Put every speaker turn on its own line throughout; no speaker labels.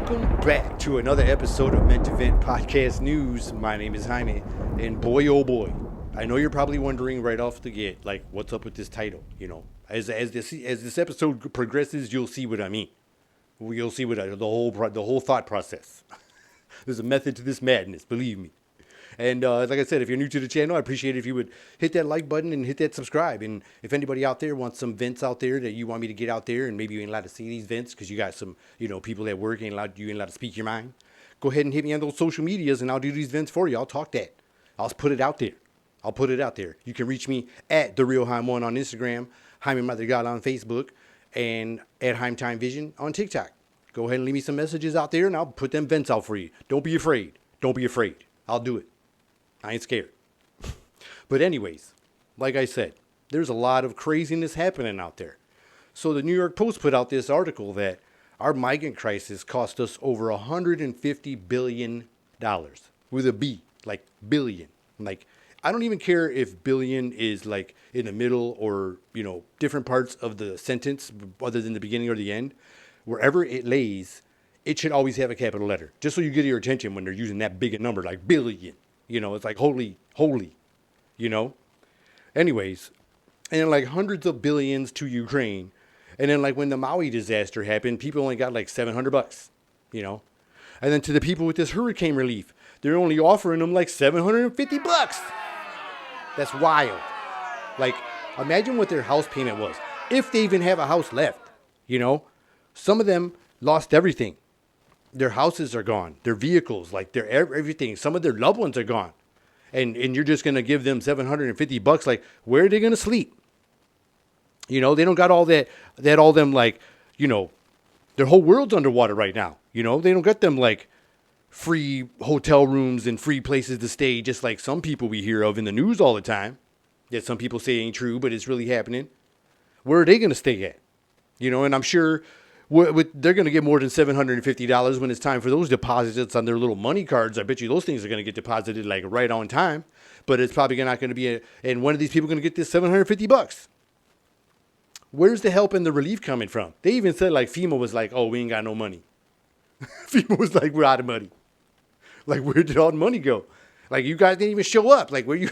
Welcome back to another episode of Meant to Vent Podcast News. My name is Jaime, and boy, oh boy, I know you're probably wondering right off the gate, like, what's up with this title? You know, as this episode progresses, you'll see what I mean. You'll see what the whole thought process. There's a method to this madness, believe me. And like I said, if you're new to the channel, I appreciate it if you would hit that like button and hit that subscribe. And if anybody out there wants some vents out there that you want me to get out there, and maybe you ain't allowed to see these vents because you got some, people at work you ain't allowed to speak your mind, go ahead and hit me on those social medias, and I'll do these vents for you. I'll talk that. I'll put it out there. You can reach me at The Real Jaime1 on Instagram, Jaime Madrigal on Facebook, and at Jaime Time Vision on TikTok. Go ahead and leave me some messages out there, and I'll put them vents out for you. Don't be afraid. I'll do it. I ain't scared. But anyways, like I said, there's a lot of craziness happening out there. So the New York Post put out this article that our migrant crisis cost us over $150 billion with a B, like billion. Like, I don't even care if billion is like in the middle or, different parts of the sentence other than the beginning or the end. Wherever it lays, it should always have a capital letter, just so you get your attention when they're using that big a number, like billion. It's like holy, Anyways, and then like hundreds of billions to Ukraine. And then like when the Maui disaster happened, people only got like $700, And then to the people with this hurricane relief, they're only offering them like $750. That's wild. Like, imagine what their house payment was, if they even have a house left, Some of them lost everything. Their houses are gone. Their vehicles, like their everything. Some of their loved ones are gone. And you're just going to give them $750. Like, where are they going to sleep? They don't got all that all them like, their whole world's underwater right now. They don't got them like free hotel rooms and free places to stay, just like some people we hear of in the news all the time. That some people say ain't true, but it's really happening. Where are they going to stay at? And I'm sure they're going to get more than $750 when it's time for those deposits on their little money cards. I bet you those things are going to get deposited like right on time. But it's probably not going to be and one of these people going to get this $750. Where's the help and the relief coming from? They even said like FEMA was like, oh, we ain't got no money. FEMA was like, we're out of money. Like, where did all the money go? Like, you guys didn't even show up. Like, where you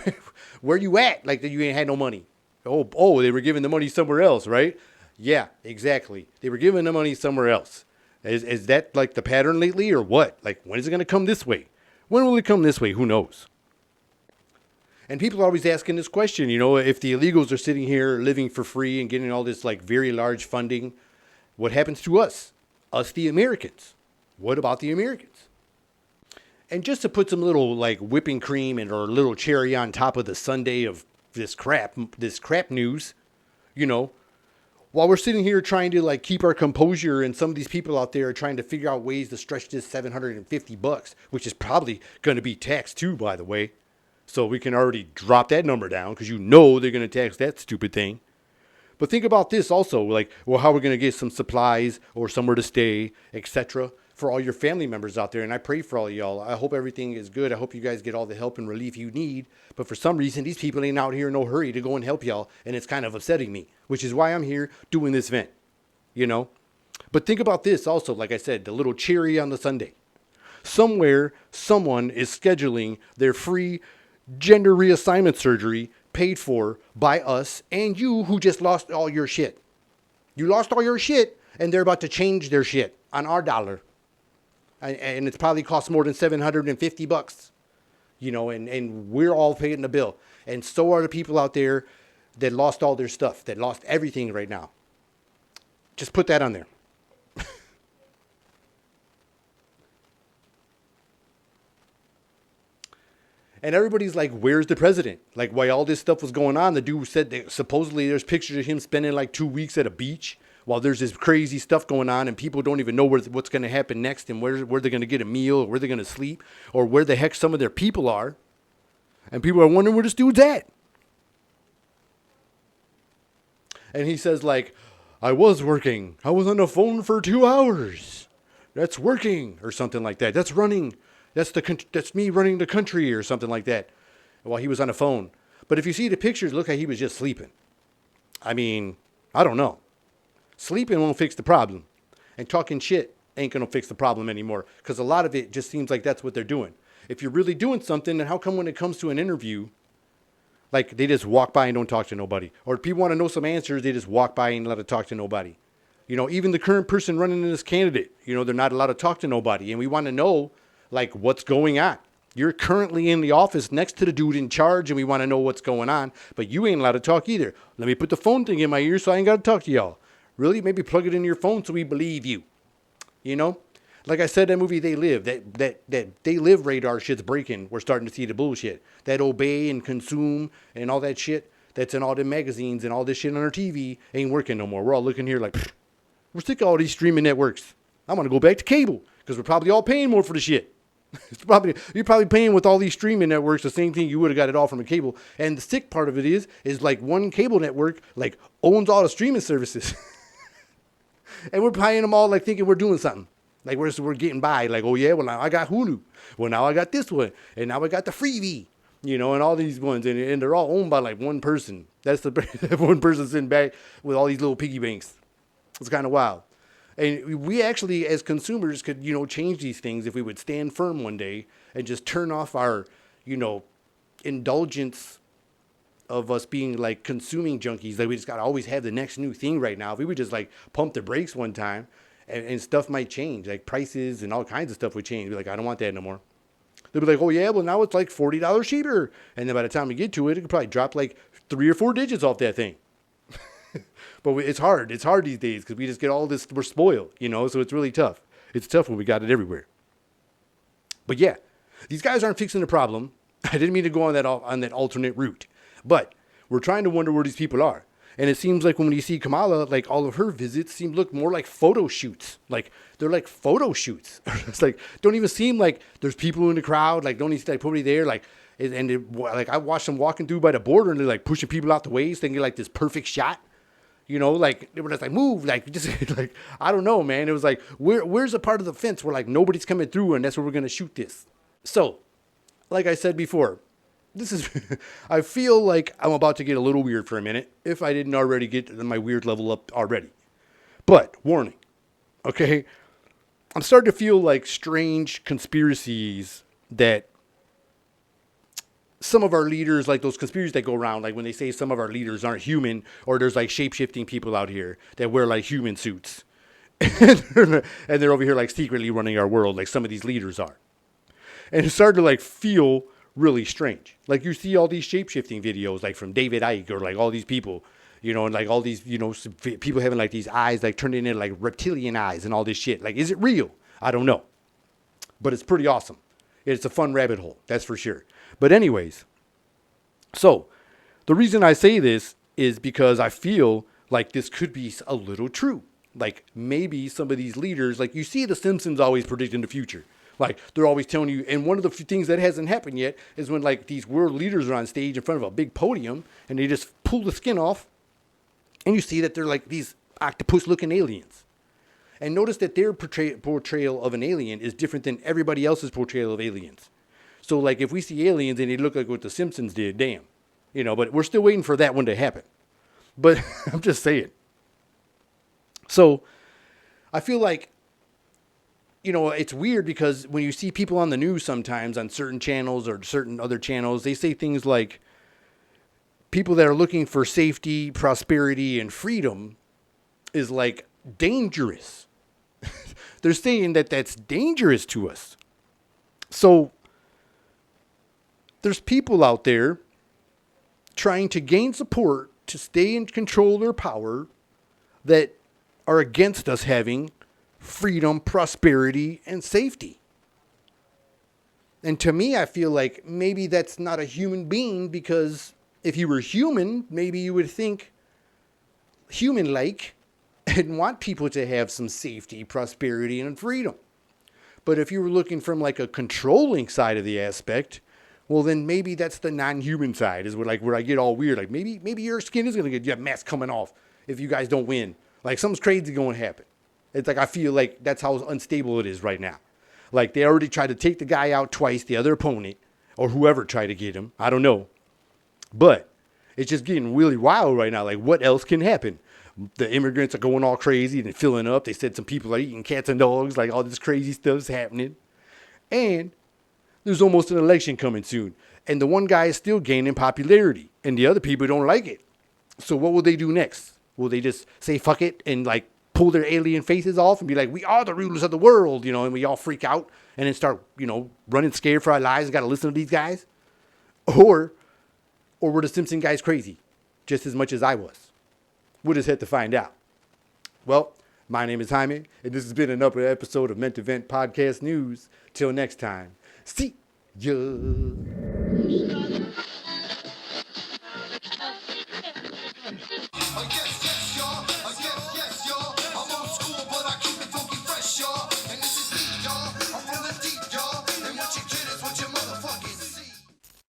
at? Like, that you ain't had no money. Oh, they were giving the money somewhere else, right? Yeah, exactly. They were giving the money somewhere else. Is that like the pattern lately or what? Like, when is it going to come this way? When will it come this way? Who knows? And people are always asking this question, if the illegals are sitting here living for free and getting all this like very large funding, what happens to us? Us, the Americans. What about the Americans? And just to put some little like whipping cream and or a little cherry on top of the sundae of this crap news, while we're sitting here trying to like keep our composure, and some of these people out there are trying to figure out ways to stretch this $750, which is probably going to be taxed too, by the way. So we can already drop that number down because they're going to tax that stupid thing. But think about this also, like, well, how we're going to get some supplies or somewhere to stay, etc. for all your family members out there. And I pray for all of y'all. I hope everything is good. I hope you guys get all the help and relief you need. But for some reason, these people ain't out here in no hurry to go and help y'all. And it's kind of upsetting me, which is why I'm here doing this vent, But think about this also, like I said, the little cherry on the sundae. Somewhere, someone is scheduling their free gender reassignment surgery paid for by us and you who just lost all your shit. You lost all your shit, and they're about to change their shit on our dollar. And it's probably cost more than $750, and we're all paying the bill. And so are the people out there that lost all their stuff, that lost everything right now. Just put that on there. And everybody's like, where's the president? Like, while all this stuff was going on, the dude said that supposedly there's pictures of him spending like 2 weeks at a beach while there's this crazy stuff going on and people don't even know what's going to happen next and where they're going to get a meal or where they're going to sleep or where the heck some of their people are. And people are wondering where this dude's at. And he says like, I was working. I was on the phone for 2 hours. That's working or something like that. That's running. That's me running the country or something like that while he was on the phone. But if you see the pictures, look like he was just sleeping. I mean, I don't know. Sleeping won't fix the problem. And talking shit ain't going to fix the problem anymore. Because a lot of it just seems like that's what they're doing. If you're really doing something, then how come when it comes to an interview, like they just walk by and don't talk to nobody? Or if people want to know some answers, they just walk by and let it talk to nobody. Even the current person running in this candidate, they're not allowed to talk to nobody. And we want to know, like, what's going on. You're currently in the office next to the dude in charge, and we want to know what's going on. But you ain't allowed to talk either. Let me put the phone thing in my ear so I ain't got to talk to y'all. Really? Maybe plug it in your phone so we believe you. Like I said, that movie They Live, that They Live radar shit's breaking. We're starting to see the bullshit. That obey and consume and all that shit that's in all the magazines and all this shit on our TV ain't working no more. We're all looking here like, we're sick of all these streaming networks. I want to go back to cable because we're probably all paying more for the shit. You're probably paying with all these streaming networks the same thing you would have got it all from a cable. And the sick part of it is like one cable network like owns all the streaming services. And we're paying them all like thinking we're doing something. Like we're getting by. Like, oh yeah, well now I got Hulu. Well now I got this one. And now I got the Freevee. And all these ones. And they're all owned by like one person. That's the one person sitting back with all these little piggy banks. It's kind of wild. And we actually, as consumers, could, change these things if we would stand firm one day and just turn off our, indulgence of us being like consuming junkies. Like we just got to always have the next new thing right now. If we would just like pump the brakes one time and stuff might change, like prices and all kinds of stuff would change. Be like, I don't want that no more. They'll be like, oh yeah, well now it's like $40 cheaper. And then by the time we get to it, it could probably drop like 3 or 4 digits off that thing. But it's hard. It's hard these days because we just get all this. We're spoiled, so it's really tough. It's tough when we got it everywhere. But yeah, these guys aren't fixing the problem. I didn't mean to go on that alternate route. But we're trying to wonder where these people are. And it seems like when you see Kamala, like all of her visits seem to look more like photo shoots. Like they're like photo shoots. It's like, don't even seem like there's people in the crowd. Like don't even like nobody there. Like, like I watched them walking through by the border and they're like pushing people out the way, thinking like this perfect shot. Like they were just like move, like just like I don't know, man. It was like where's the part of the fence where like nobody's coming through and that's where we're gonna shoot this. So, like I said before, this is I feel like I'm about to get a little weird for a minute if I didn't already get my weird level up already. But warning, okay, I'm starting to feel like strange conspiracies that some of our leaders, like those conspiracies that go around, like when they say some of our leaders aren't human, or there's like shape-shifting people out here that wear like human suits. And they're over here like secretly running our world like some of these leaders are. And it started to like feel really strange. Like you see all these shape-shifting videos like from David Icke or like all these people, and like all these, people having like these eyes like turning into like reptilian eyes and all this shit. Like, is it real? I don't know. But it's pretty awesome. It's a fun rabbit hole, that's for sure. But anyways, so the reason I say this is because I feel like this could be a little true. Like maybe some of these leaders, like you see the Simpsons always predicting the future. Like they're always telling you, and one of the things that hasn't happened yet is when like these world leaders are on stage in front of a big podium and they just pull the skin off and you see that they're like these octopus looking aliens. And notice that their portrayal of an alien is different than everybody else's portrayal of aliens. So, like, if we see aliens and they look like what the Simpsons did, damn. But we're still waiting for that one to happen. But I'm just saying. So, I feel like, it's weird because when you see people on the news sometimes on certain channels or certain other channels, they say things like people that are looking for safety, prosperity, and freedom is like dangerous. They're saying that that's dangerous to us. So there's people out there trying to gain support to stay in control of their power that are against us having freedom, prosperity, and safety. And to me, I feel like maybe that's not a human being, because if you were human, maybe you would think human-like and want people to have some safety, prosperity, and freedom. But if you were looking from like a controlling side of the aspect, well, then maybe that's the non-human side, is where I get all weird. Like maybe your skin is going to get mask coming off if you guys don't win. Like something's crazy going to happen. It's like I feel like that's how unstable it is right now. Like they already tried to take the guy out twice, the other opponent, or whoever tried to get him. I don't know. But it's just getting really wild right now. Like what else can happen? The immigrants are going all crazy and filling up. They said some people are eating cats and dogs, like all this crazy stuff's happening. And there's almost an election coming soon. And the one guy is still gaining popularity, and the other people don't like it. So what will they do next? Will they just say fuck it and like pull their alien faces off and be like, we are the rulers of the world, and we all freak out and then start, running scared for our lives and got to listen to these guys? Or were the Simpson guys crazy just as much as I was? We'll just have to find out. Well, my name is Jaime, and this has been another episode of Ment Event Podcast News. Till next time, see ya.